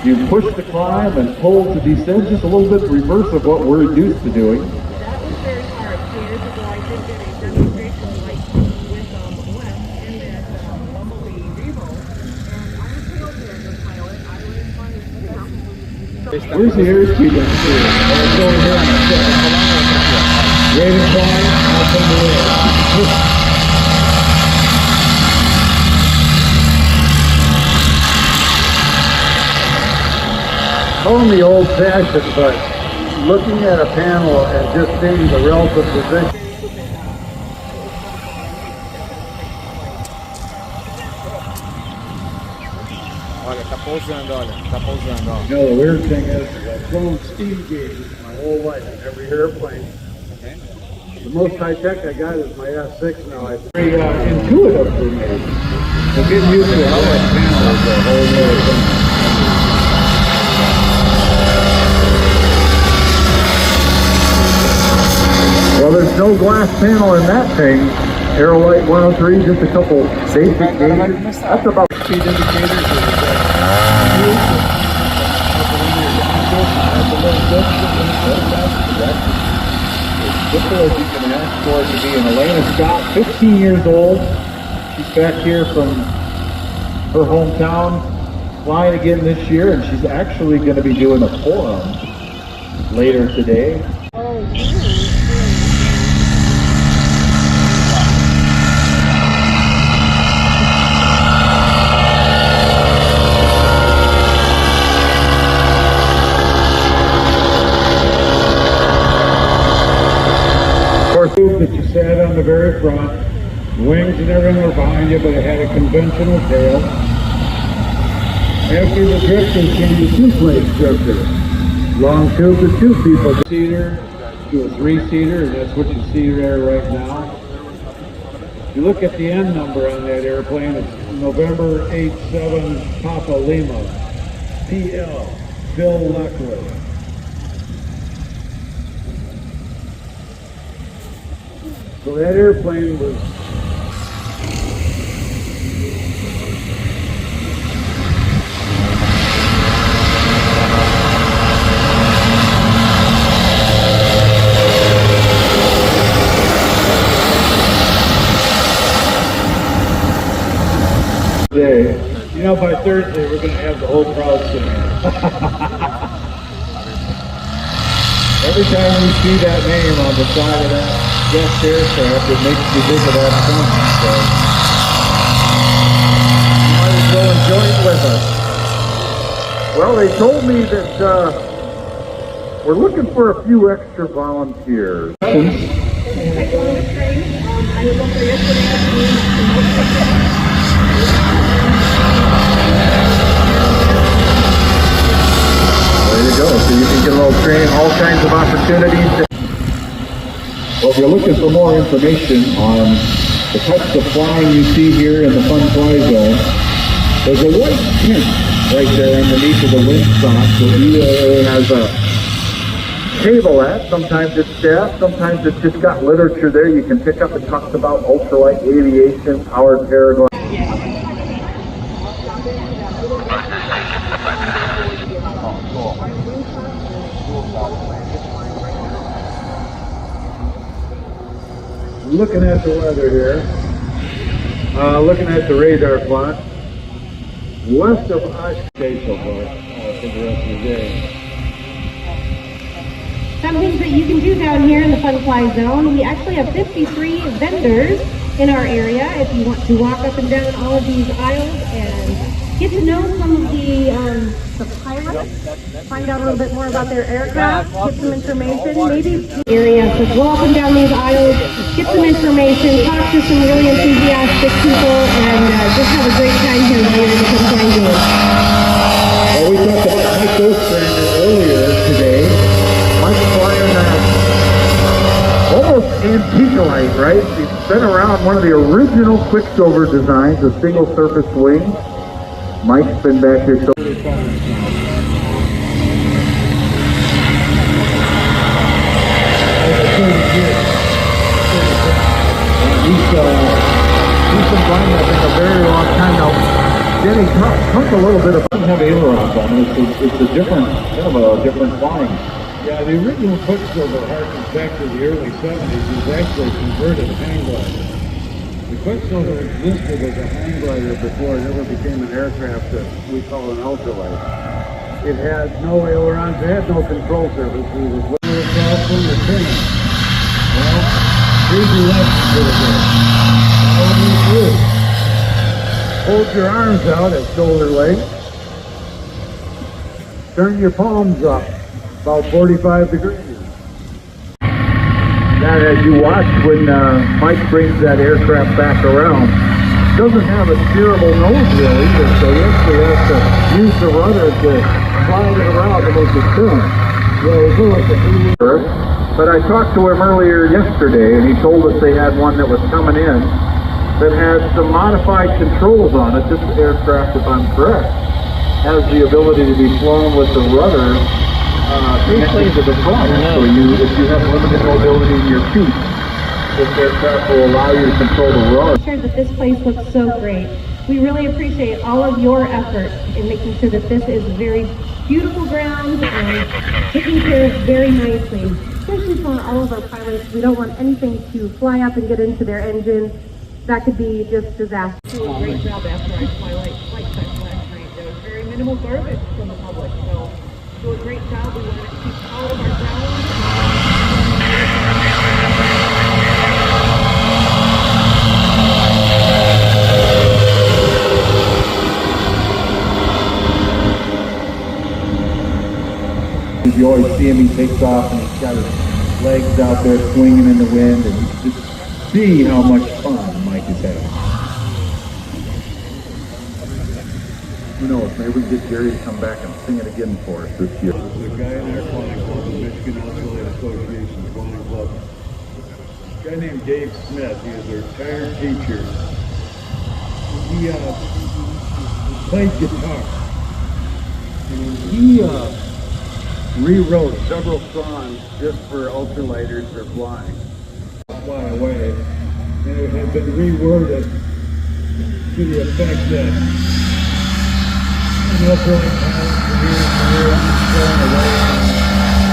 You push to climb and pull to descend, just a little bit reverse of what we're used to doing. That was very hard. 2 years ago, I did get a demonstration like with Wes in that Bumblebee Revo, and I was put over there as a pilot. I was fun, Where's the airspeed up here? Oh, it's over here on the set. Raven climb, up in the air. Only old-fashioned, but looking at a panel and just seeing the relative position. Olha, tá pousando, ó. You know, the weird thing is I've flown steam gauges my whole life in every airplane. Okay. The most high-tech I got is my F6 now. Very intuitive for me. So getting used to how that panel is a whole other thing. Well, there's no glass panel in that thing. Ultralight 103, just a couple basic gauges. That's about Speed indicators as simple as you can ask for it to be. And Elena Scott, 15 years old. She's back here from her hometown, flying again this year, and she's actually going to be doing a forum later today. that you sat on the very front. Wings and everything were behind you, but it had a conventional tail. After the drifter came the two-plate drifter. Long tube to 2 people. Seater to a 3-seater, and that's what you see there right now. If you look at the end number on that airplane, it's November 87 Papa Lima, PL, Bill Luckwood. So that airplane was today. You know, by Thursday, we're going to have the whole crowd singing. Every time you see that name on the side of that guest aircraft, it makes you think of that song. So, you might as well enjoy it with us. Well, they told me that we're looking for a few extra volunteers. I was on the train. I was up there yesterday. There you go. So you can get a little training, all kinds of opportunities. Well, if you're looking for more information on the types of flying you see here in the Fun Fly Zone, there's a white tent right there underneath of the windsock that UAA has a table at. Sometimes it's staff, sometimes it's just got literature there you can pick up. It talks about ultralight aviation, powered paragliding. Looking at the weather here, looking at the radar plot, west of Oshkosh so far, for the rest of the day. Some things that you can do down here in the Fun Fly Zone, we actually have 53 vendors in our area if you want to walk up and down all of these aisles and get to know some of the pilots, find out a little bit more about their aircraft, get some information, maybe area. So go up and down these aisles, get some information, talk to some really enthusiastic people, and just have a great time here in the Fun Fly Zone. Well, we talked about Mike Ostrander earlier today. Mike's flying that almost antique light, right? It's been around, one of the original Quicksilver designs, a single surface wing. Mike's been back here. So He's been flying, I think, a very long time now. Jenny, talk a little bit about. Doesn't have ailerons on it. It's a different, kind of a different flying. Yeah, the original Quicksilver harkens back to the early 70s. It was actually a converted hang glider. The Quicksilver existed as a hang glider before it ever became an aircraft that we call an ultralight. It had no ailerons, it had no control surface. We was looking across from the fin. Well, here's the lesson for the day. Follow me through. Hold your arms out at shoulder length. Turn your palms up about 45 degrees. That, as you watch when Mike brings that aircraft back around, doesn't have a steerable nose wheel either, so he actually has to use the rudder to slide it around to make it turn. But I talked to him earlier yesterday, and he told us they had one that was coming in that had some modified controls on it. This aircraft, if I'm correct, has the ability to be flown with the rudder connected to the front. So if you have limited mobility in your feet, this aircraft will allow you to control the rudder. Sure that this place looks so great. We really appreciate all of your efforts in making sure that this is very beautiful grounds and taken care of very nicely. Especially for all of our pilots, we don't want anything to fly up and get into their engine. That could be just disaster. Do a great job after our flight test last night. There was very minimal garbage from the public, so do a great job. We want to keep all of our grounds. You always see him, he takes off and he's got his legs out there swinging in the wind, and you can just see how much fun Mike is having. Who knows, maybe we can get Jerry to come back and sing it again for us this year. There's a guy in our flying club, the Michigan Ultralight Association flying club. A guy named Dave Smith. He is a retired teacher. He played guitar. And he rewrote several songs just for ultralighters for flying. Fly away. And it had been reworded to the effect that an ultralight pilot from here to here flying away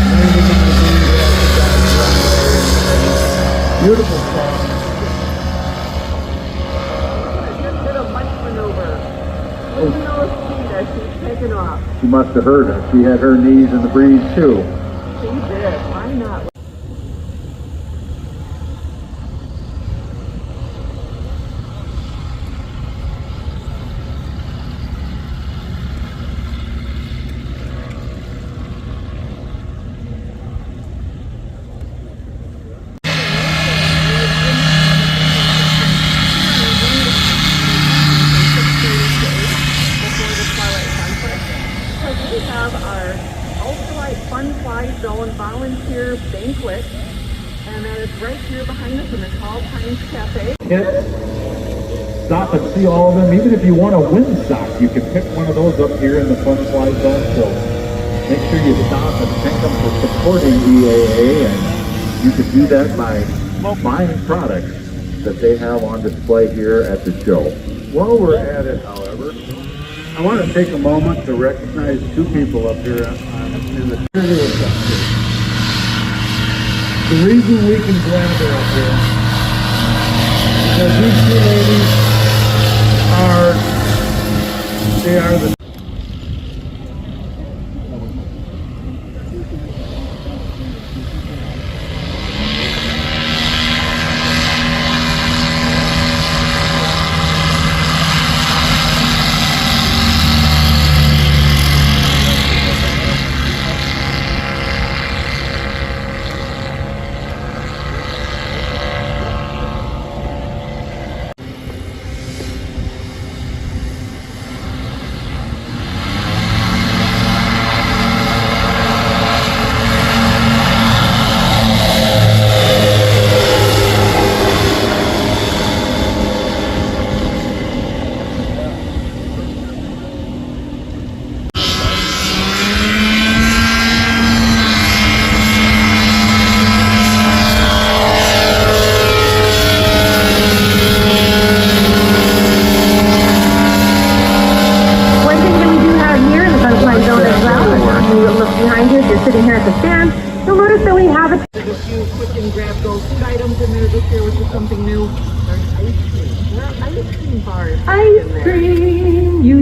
and landing in the green grass of God's runway. Beautiful song. I just did a munch maneuver. Original speed as she's taken off. She must have heard us. She had her knees in the breeze too. She did. Why not? We have our Ultralight Fun Fly Zone volunteer banquet, and that is right here behind us in the Tall Pines Cafe. Hit, stop and see all of them. Even if you want a windsock, you can pick one of those up here in the Fun Fly Zone. So make sure you stop and thank them for supporting EAA, and you can do that by buying products that they have on display here at the show. While we're at it, however, I want to take a moment to recognize two people up here in the cheerleaders up here. The reason we can gather up here is because these two ladies are the look behind you, if you're sitting here at the stand, you'll notice that we have a There's a few quick and grab go food items in there this year, which is something new. There's ice cream. There are ice cream bars in ice there. cream.